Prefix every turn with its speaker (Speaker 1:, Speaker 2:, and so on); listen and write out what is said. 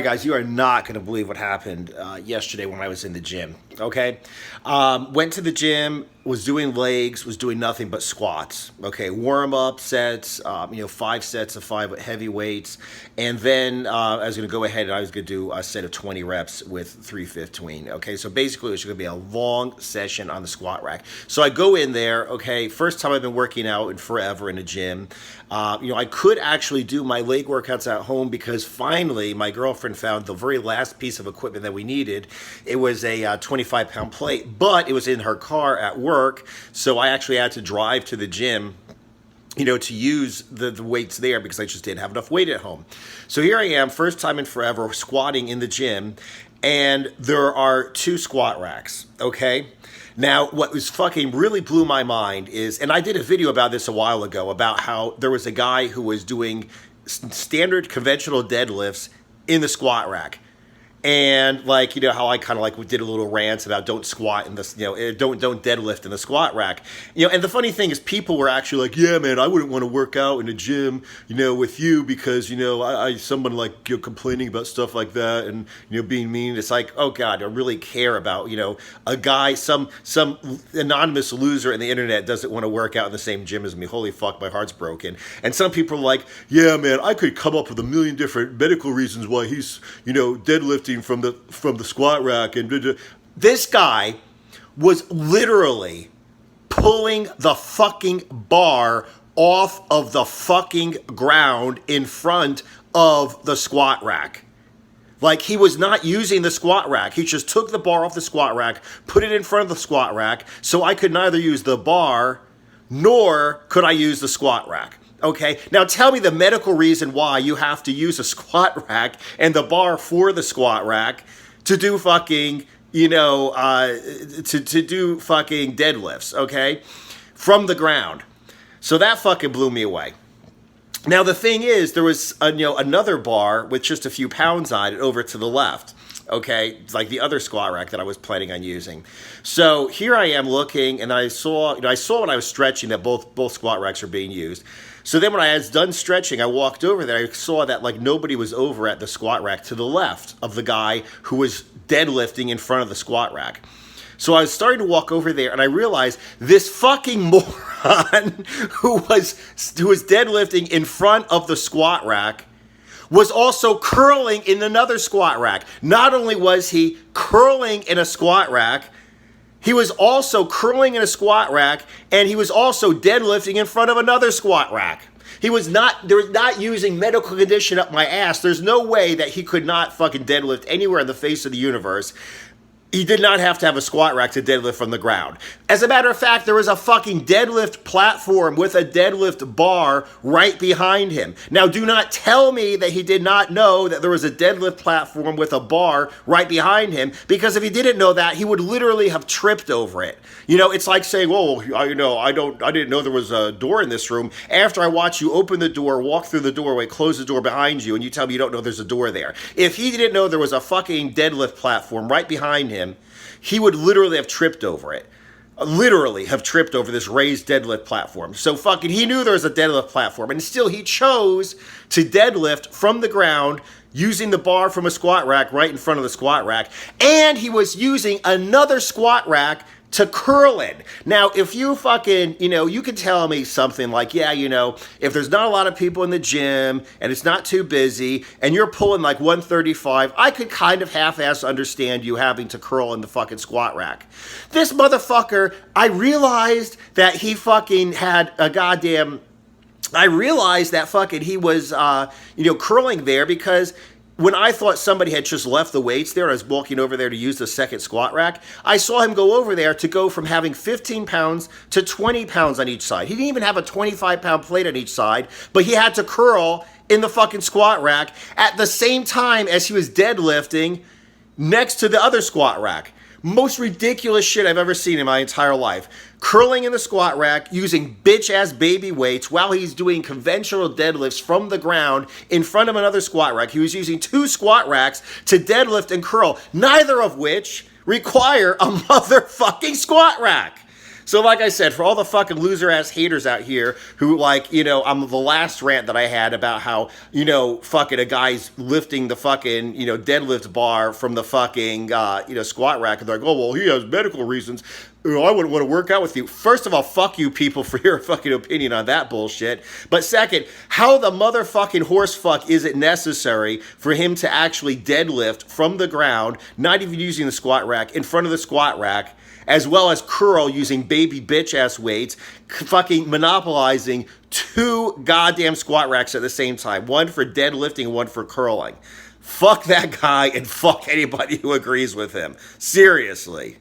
Speaker 1: Guys, you are not going to believe what happened yesterday when I was in the gym. Okay, went to the gym, was doing legs, was doing nothing but squats. Okay, warm up sets, 5 sets of 5 heavy weights, and then I was going to go ahead and I was going to do a set of 20 reps with 3 between. Okay, so basically it was going to be a long session on the squat rack. So I go in there. Okay, first time I've been working out in forever in a gym. I could actually do my leg workouts at home because finally my girlfriend found the very last piece of equipment that we needed. It was a 25-pound plate, but it was in her car at work, so I actually had to drive to the gym to use the weights there because I just didn't have enough weight at home. So here I am, first time in forever, squatting in the gym, and there are 2 squat racks, okay? Now, what was fucking really blew my mind is, and I did a video about this a while ago, about how there was a guy who was doing standard conventional deadlifts in the squat rack. And how I kind of did a little rant about don't squat in this, don't deadlift in the squat rack. And the funny thing is people were actually like, yeah, man, I wouldn't want to work out in a gym, with you because, someone complaining about stuff like that and, being mean. It's like, oh God, I really care about, a guy, some anonymous loser in the internet doesn't want to work out in the same gym as me. Holy fuck, my heart's broken. And some people are like, yeah, man, I could come up with a million different medical reasons why he's, deadlifting from the squat rack. And this guy was literally pulling the fucking bar off of the fucking ground in front of the squat rack. He was not using the squat rack. He just took the bar off the squat rack, put it in front of the squat rack, so I could neither use the bar nor could I use the squat rack. Okay, now tell me the medical reason why you have to use a squat rack and the bar for the squat rack to do fucking, to do fucking deadlifts, okay, from the ground. So that fucking blew me away. Now the thing is, there was another bar with just a few pounds on it over to the left. Okay, like the other squat rack that I was planning on using. So here I am looking, and I saw when I was stretching that both squat racks are being used. So then when I was done stretching, I walked over there. I saw that nobody was over at the squat rack to the left of the guy who was deadlifting in front of the squat rack. So I was starting to walk over there, and I realized this fucking moron who was deadlifting in front of the squat rack was also curling in another squat rack. Not only was he curling in a squat rack, he was also curling in a squat rack, and he was also deadlifting in front of another squat rack. They were not using medical condition up my ass. There's no way that he could not fucking deadlift anywhere in the face of the universe. He did not have to have a squat rack to deadlift from the ground. As a matter of fact, there was a fucking deadlift platform with a deadlift bar right behind him. Now, do not tell me that he did not know that there was a deadlift platform with a bar right behind him, because if he didn't know that, he would literally have tripped over it. It's like saying, "Oh, I didn't know there was a door in this room." After I watch you open the door, walk through the doorway, close the door behind you, and you tell me you don't know there's a door there. If he didn't know there was a fucking deadlift platform right behind him, he would literally have tripped over it. Literally have tripped over this raised deadlift platform. So fucking he knew there was a deadlift platform, and still he chose to deadlift from the ground using the bar from a squat rack right in front of the squat rack. And he was using another squat rack to curl in. Now, if you fucking, you can tell me something like, yeah, if there's not a lot of people in the gym and it's not too busy and you're pulling 135, I could kind of half-ass understand you having to curl in the fucking squat rack. This motherfucker, I realized that he fucking had a goddamn, he was, curling there because when I thought somebody had just left the weights there, I was walking over there to use the second squat rack, I saw him go over there to go from having 15 pounds to 20 pounds on each side. He didn't even have a 25-pound plate on each side, but he had to curl in the fucking squat rack at the same time as he was deadlifting next to the other squat rack. Most ridiculous shit I've ever seen in my entire life. Curling in the squat rack, using bitch-ass baby weights while he's doing conventional deadlifts from the ground in front of another squat rack. He was using 2 squat racks to deadlift and curl, neither of which require a motherfucking squat rack. So like I said, for all the fucking loser ass haters out here who like, I'm the last rant that I had about how, fucking a guy's lifting the fucking, deadlift bar from the fucking, squat rack, and they're like, oh, well, he has medical reasons. I wouldn't want to work out with you. First of all, fuck you people for your fucking opinion on that bullshit. But second, how the motherfucking horse fuck is it necessary for him to actually deadlift from the ground, not even using the squat rack, in front of the squat rack, as well as curl using baby bitch ass weights, fucking monopolizing 2 goddamn squat racks at the same time, one for deadlifting and one for curling? Fuck that guy and fuck anybody who agrees with him. Seriously.